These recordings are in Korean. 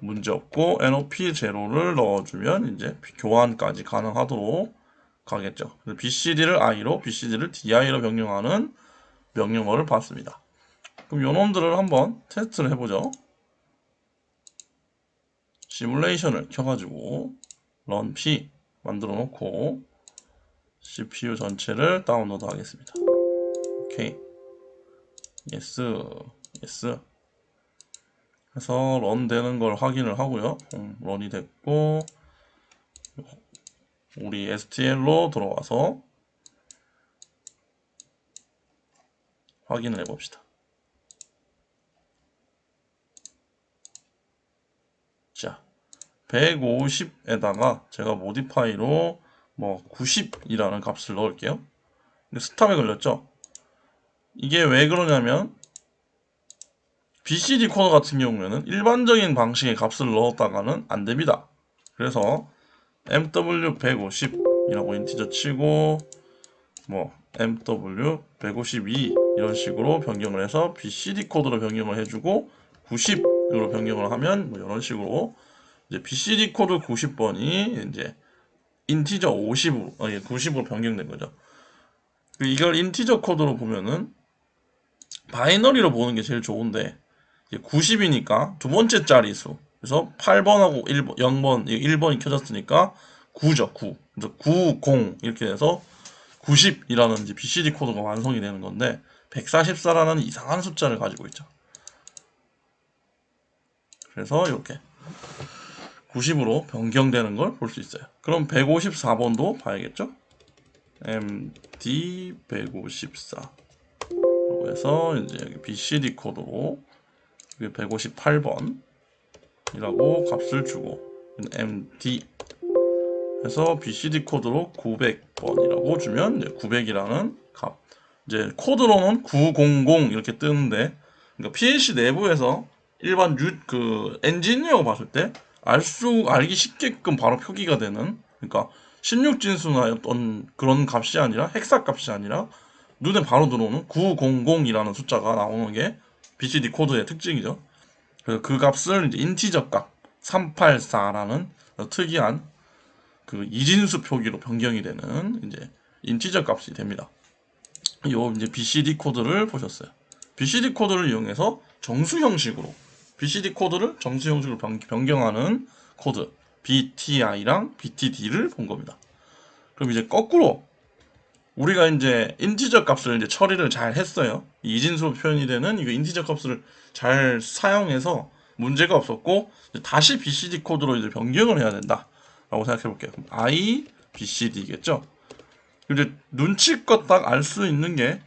문제없고 NOP 제로를 넣어주면 이제 교환까지 가능하도록 가겠죠. BCD를 I로, BCD를 DI로 변경하는 명령어를 봤습니다. 그럼 요놈들을 한번 테스트를 해보죠. 시뮬레이션을 켜가지고 run P 만들어 놓고 CPU 전체를 다운로드 하겠습니다. 오케이. yes, yes. 해서 런 되는 걸 확인을 하고요. 런이 됐고 우리 STL로 들어와서 확인을 해봅시다. 자, 150에다가 제가 모디파이로 뭐 90이라는 값을 넣을게요. 근데 스탑에 걸렸죠? 이게 왜 그러냐면 BCD 코드 같은 경우에는 일반적인 방식의 값을 넣었다가는 안 됩니다. 그래서 MW150이라고 인티저 치고 뭐 MW152 이런 식으로 변경을 해서 BCD 코드로 변경을 해주고 90으로 변경을 하면 뭐 이런 식으로 이제 BCD 코드 90번이 이제 인티저 50으로 90으로 변경된 거죠. 이걸 인티저 코드로 보면은 바이너리로 보는 게 제일 좋은데 90이니까 두 번째 자리수. 그래서 8번하고 1번, 0번, 1번이 켜졌으니까 9죠, 9. 그래서 90 이렇게 돼서 90이라는 이제 BCD 코드가 완성이 되는 건데 144라는 이상한 숫자를 가지고 있죠. 그래서 이렇게 90으로 변경되는 걸 볼 수 있어요. 그럼 154번도 봐야겠죠? MD154 라고 해서 이제 여기 BCD 코드로 158번이라고 값을 주고 MD 해서 BCD 코드로 900번이라고 주면 이제 900이라는 값. 이제 코드로는 900 이렇게 뜨는데 그러니까 PLC 내부에서 일반 엔지니어가 봤을 때 알기 쉽게끔 바로 표기가 되는 그러니까 16진수나 어떤 그런 값이 아니라 헥사 값이 아니라 눈에 바로 들어오는 900이라는 숫자가 나오는 게 BCD 코드의 특징이죠. 그래서 그 값을 이제 인티저 값 384라는 특이한 그 이진수 표기로 변경이 되는 이제 인티저 값이 됩니다. 요 이제 BCD 코드를 보셨어요. BCD 코드를 이용해서 정수 형식으로 BCD 코드를 정수 형식으로 변경하는 코드 BTI랑 BTD를 본 겁니다. 그럼 이제 거꾸로 우리가 이제 인티저 값을 이제 처리를 잘 했어요. 이진수로 표현이 되는 이거 인티저 값을 잘 사용해서 문제가 없었고 다시 BCD 코드로 이제 변경을 해야 된다라고 생각해 볼게요. I BCD겠죠. 이제 눈치껏 딱 알 수 있는 게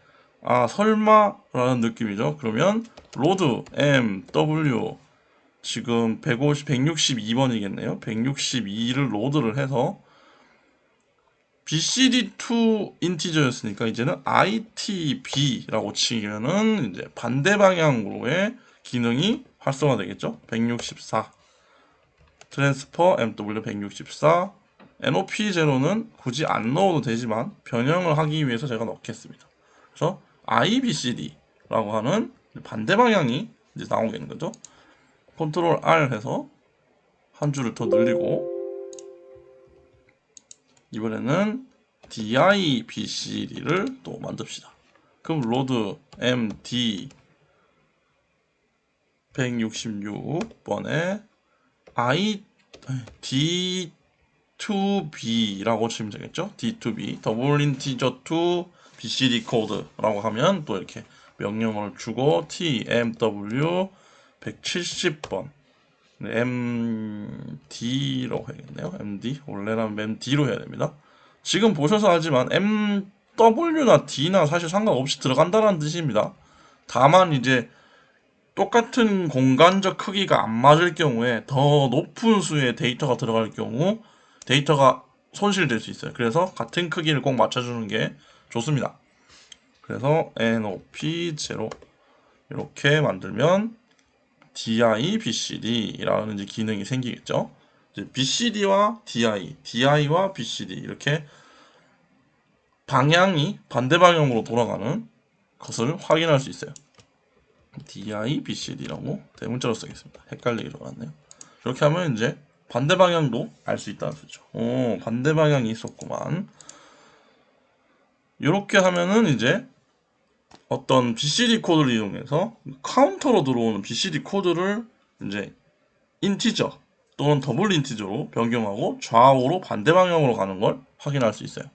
설마라는 느낌이죠. 그러면 로드 MW 지금 162번이겠네요. 162를 로드를 해서 BCD2 인티저였으니까 이제는 ITB라고 치면은 이제 반대 방향으로의 기능이 활성화되겠죠. 164 트랜스퍼 MW 164 NOP0는 굳이 안 넣어도 되지만 변형을 하기 위해서 제가 넣겠습니다. 그래서 IBCD라고 하는 반대 방향이 이제 나오게 되는 거죠. 컨트롤 R 해서 한 줄을 더 늘리고 이번에는 DIBCD를 또 만듭시다. 그럼 로드 MD 166번에 D2B라고 치면 되겠죠? D2B 더블 인티저 2 BCD 코드라고 하면 또 이렇게 명령어를 주고 TMW 170번 MD로 해야겠네요. MD 원래라면 MD로 해야 됩니다. 지금 보셔서 알지만 MW나 D나 사실 상관없이 들어간다는 뜻입니다. 다만 이제 똑같은 공간적 크기가 안 맞을 경우에 더 높은 수의 데이터가 들어갈 경우 데이터가 손실될 수 있어요. 그래서 같은 크기를 꼭 맞춰주는 게 좋습니다. 그래서 NOP0 이렇게 만들면 DI, BCD라는 이제 기능이 생기겠죠. 이제 BCD와 DI, DI와 BCD 이렇게 방향이 반대 방향으로 돌아가는 것을 확인할 수 있어요. DI, BCD라고 대문자로 쓰겠습니다. 헷갈리기 좋았네요. 이렇게 하면 이제 반대 방향도 알 수 있다는 소리죠. 오, 반대 방향이 있었구만. 이렇게 하면은 이제 어떤 BCD 코드를 이용해서 카운터로 들어오는 BCD 코드를 이제 인티저 또는 더블 인티저로 변경하고 좌우로 반대 방향으로 가는 걸 확인할 수 있어요.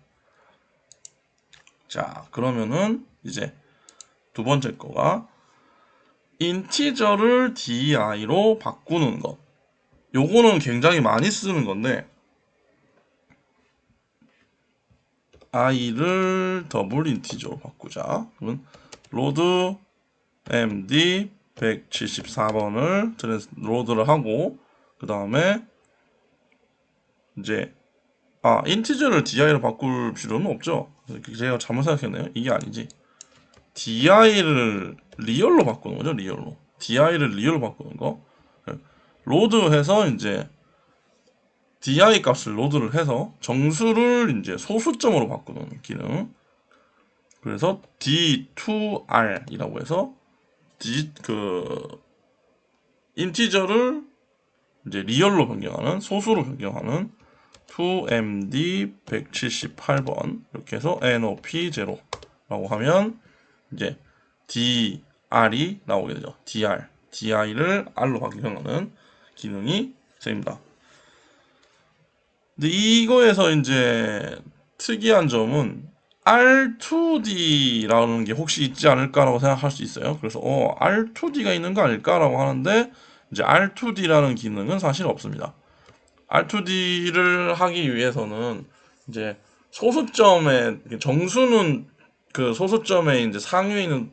자, 그러면은 이제 두 번째 거가 인티저를 di로 바꾸는 것. 요거는 굉장히 많이 쓰는 건데 i를 더블 인티저로 바꾸자. 그러면 로드 md 174번을 로드를 하고 그 다음에 이제 인티저를 di로 바꿀 필요는 없죠. 제가 잘못 생각했네요. 이게 아니지. di를 리얼로 바꾸는 거죠. 리얼로. di를 리얼로 바꾸는 거. 로드해서 이제 di 값을 로드를 해서 정수를 이제 소수점으로 바꾸는 기능. 그래서 d2r이라고 해서 인티저를 이제 리얼로 변경하는 소수로 변경하는 2md 178번 이렇게 해서 nop 0라고 하면 이제 dr이 나오게 되죠. di를 r로 변경하는 기능이 생깁니다. 근데 이거에서 이제 특이한 점은 R2D라는 게 혹시 있지 않을까라고 생각할 수 있어요. 그래서 R2D가 있는 거 아닐까라고 하는데 이제 R2D라는 기능은 사실 없습니다. R2D를 하기 위해서는 이제 소수점의 정수는 그 소수점의 이제 상위에 있는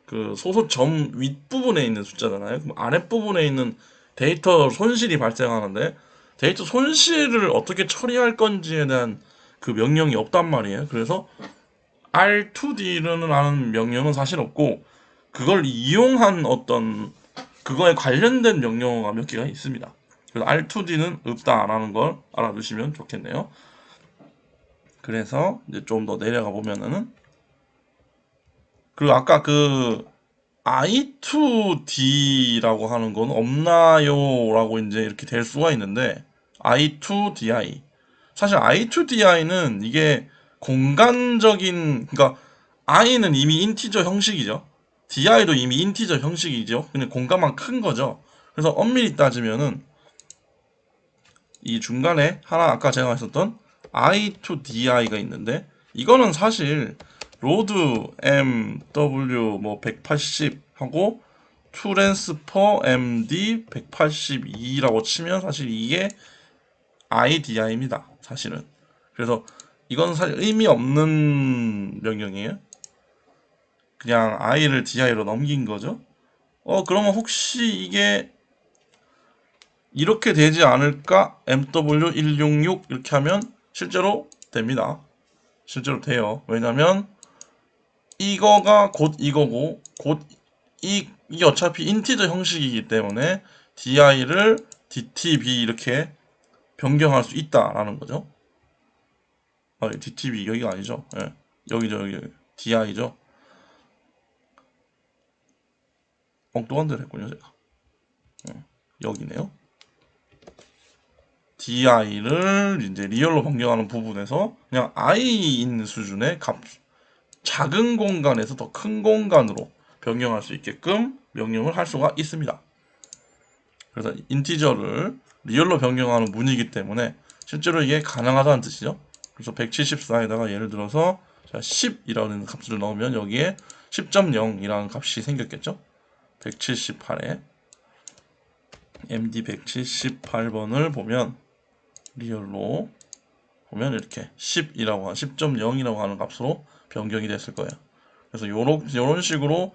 그 소수점 윗부분에 있는 숫자잖아요. 그럼 아랫부분에 있는 데이터 손실이 발생하는데 데이터 손실을 어떻게 처리할 건지에 대한 그 명령이 없단 말이에요. 그래서 R2D라는 명령은 사실 없고 그걸 이용한 어떤 그거에 관련된 명령어가 몇 개가 있습니다. 그래서 R2D는 없다라는 걸 알아두시면 좋겠네요. 그래서 이제 좀 더 내려가 보면은 그리고 아까 그 I2D라고 하는 건 없나요? 라고 이제 이렇게 될 수가 있는데 I2DI 사실 I2DI는 이게 공간적인 그러니까 I는 이미 인티저 형식이죠. DI도 이미 인티저 형식이죠. 그냥 공간만 큰 거죠. 그래서 엄밀히 따지면은 이 중간에 하나 아까 제가 했었던 I2DI가 있는데 이거는 사실 로드 MW 뭐 180 하고 트랜스퍼 MD 182라고 치면 사실 이게 IDI입니다. 사실은. 그래서 이건 사실 의미 없는 명령이에요. 그냥 I를 DI로 넘긴 거죠. 그러면 혹시 이게 이렇게 되지 않을까? MW166 이렇게 하면 실제로 됩니다. 실제로 돼요. 왜냐면 이거가 곧 이거고 곧 이게 어차피 인티저 형식이기 때문에 di를 dtb 이렇게 변경할 수 있다라는 거죠. dtb 여기가 아니죠. 예. 여기죠. 여기 di죠. 엉뚱한 데를 했군요 제가. 여기네요. di를 이제 리얼로 변경하는 부분에서 그냥 i 있는 수준의 값 작은 공간에서 더 큰 공간으로 변경할 수 있게끔 명령을 할 수가 있습니다. 그래서 인티저를 리얼로 변경하는 문이기 때문에 실제로 이게 가능하다는 뜻이죠. 그래서 174에다가 예를 들어서 10이라는 값을 넣으면 여기에 10.0이라는 값이 생겼겠죠. 178에 MD 178번을 보면 리얼로 보면 이렇게 10이라고 10.0이라고 하는 값으로 변경이 됐을 거예요. 그래서 요런 식으로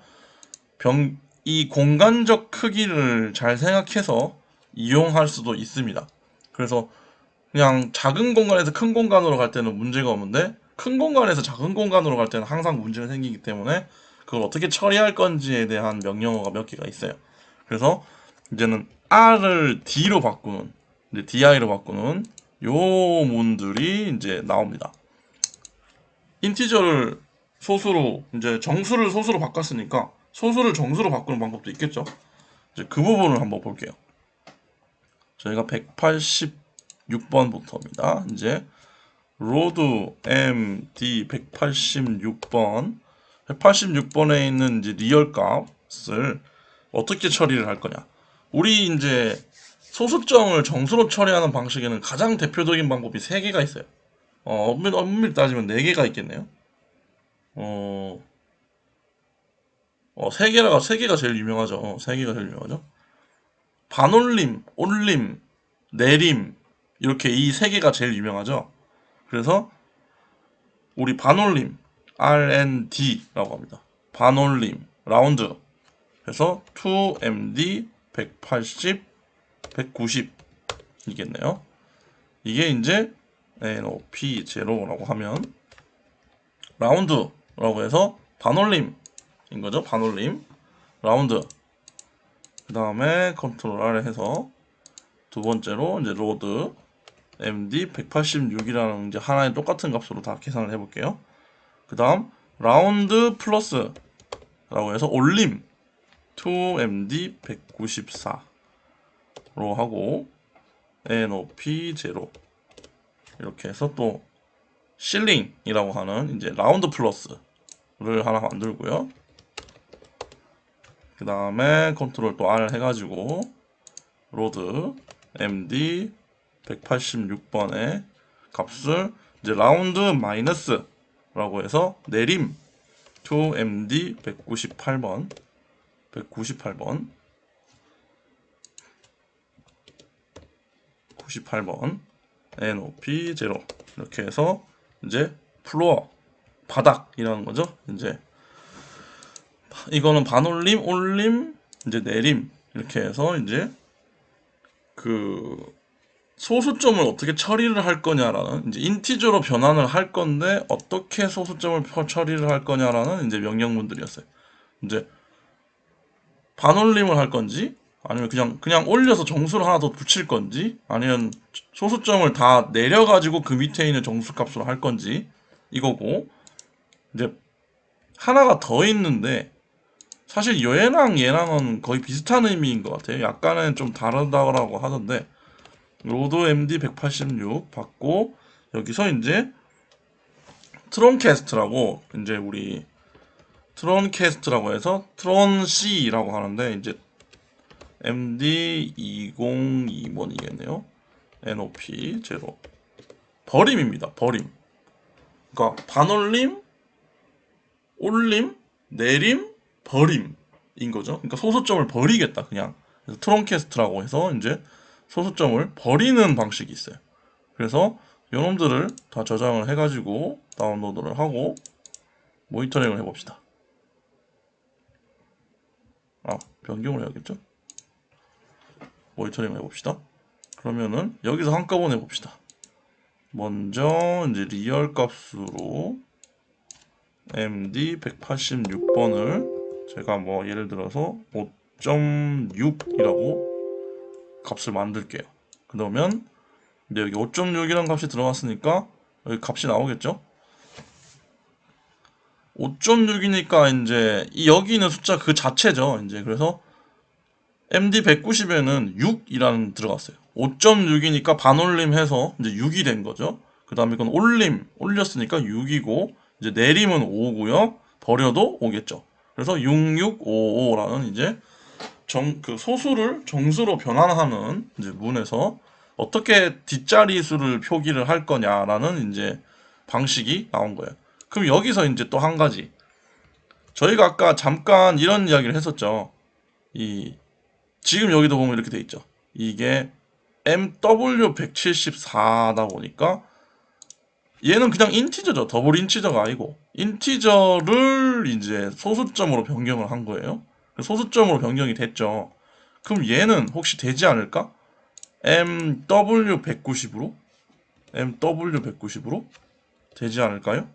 이 공간적 크기를 잘 생각해서 이용할 수도 있습니다. 그래서 그냥 작은 공간에서 큰 공간으로 갈 때는 문제가 없는데 큰 공간에서 작은 공간으로 갈 때는 항상 문제가 생기기 때문에 그걸 어떻게 처리할 건지에 대한 명령어가 몇 개가 있어요. 그래서 이제는 R을 D로 바꾸는 이제 DI로 바꾸는 요 문들이 이제 나옵니다. 인티저를 소수로 이제 정수를 소수로 바꿨으니까 소수를 정수로 바꾸는 방법도 있겠죠. 이제 그 부분을 한번 볼게요. 저희가 186번부터입니다. 이제 로드 MD 186번 186번에 있는 이제 리얼 값을 어떻게 처리를 할 거냐. 우리 이제 소수점을 정수로 처리하는 방식에는 가장 대표적인 방법이 3개가 있어요. 엄밀히 따지면 4개가 있겠네요. 3개가 제일 유명하죠. 3개가 제일 유명하죠. 반올림, 올림, 내림, 이렇게 이 3개가 제일 유명하죠. 그래서 우리 반올림, RND라고 합니다. 반올림, 라운드. 그래서 2MD 180, 190 이겠네요. 이게 이제 NOP 제로라고 하면 라운드라고 해서 반올림인 거죠. 반올림, 라운드. 그 다음에 컨트롤 R 해서 두 번째로 이제 로드 MD 186이라는 이제 하나의 똑같은 값으로 다 계산을 해볼게요. 그 다음 라운드 플러스 라고 해서 올림 2MD 194로 하고 NOP 제로 이렇게 해서 또 실링이라고 하는 이제 라운드 플러스를 하나 만들고요. 그 다음에 컨트롤 또 R 해가지고 로드 MD 186번의 값을 이제 라운드 마이너스라고 해서 내림 2MD 198번 NOP 제로 이렇게 해서 이제 플로어 바닥이라는 거죠. 이제 이거는 반올림, 올림, 이제 내림 이렇게 해서 이제 그 소수점을 어떻게 처리를 할 거냐라는 이제 인티저로 변환을 할 건데 어떻게 소수점을 처리를 할 거냐라는 이제 명령문들이었어요. 이제 반올림을 할 건지 아니면 그냥 올려서 정수를 하나 더 붙일 건지 아니면 소수점을 다 내려가지고 그 밑에 있는 정수값으로 할 건지 이거고 이제 하나가 더 있는데 사실 얘랑은 거의 비슷한 의미인 것 같아요. 약간은 좀 다르다고 하던데 로드 MD 186 받고 여기서 이제 트론캐스트라고 이제 우리 트론캐스트라고 해서 트론 C라고 하는데 이제 MD 2020번이겠네요. NOP 제로 버림입니다. 버림. 그러니까 반올림, 올림, 내림, 버림인 거죠. 그러니까 소수점을 버리겠다 그냥. 그래서 트론캐스트라고 해서 이제 소수점을 버리는 방식이 있어요. 그래서 요놈들을 다 저장을 해가지고 다운로드를 하고 모니터링을 해봅시다. 변경을 해야겠죠? 모니터링을 해봅시다. 그러면은 여기서 한꺼번에 해봅시다. 먼저 이제 리얼 값으로 MD 186번을 제가 뭐 예를 들어서 5.6이라고 값을 만들게요. 그러면 근데 여기 5.6이라는 값이 들어갔으니까 여기 값이 나오겠죠? 5.6이니까 이제 여기 있는 숫자 그 자체죠. 이제 그래서 MD 190에는 6이라는 들어갔어요. 5.6이니까 반올림해서 이제 6이 된 거죠. 그 다음에 이건 올렸으니까 6이고 이제 내림은 5고요. 버려도 5겠죠. 그래서 6655라는 이제 그 소수를 정수로 변환하는 이제 문에서 어떻게 뒷자리 수를 표기를 할 거냐라는 이제 방식이 나온 거예요. 그럼 여기서 이제 또 한 가지 저희가 아까 잠깐 이런 이야기를 했었죠. 지금 여기도 보면 이렇게 돼 있죠. 이게 MW174다 보니까 얘는 그냥 인티저죠. 더블 인티저가 아니고 인티저를 이제 소수점으로 변경을 한 거예요. 소수점으로 변경이 됐죠. 그럼 얘는 혹시 되지 않을까? MW190으로 되지 않을까요?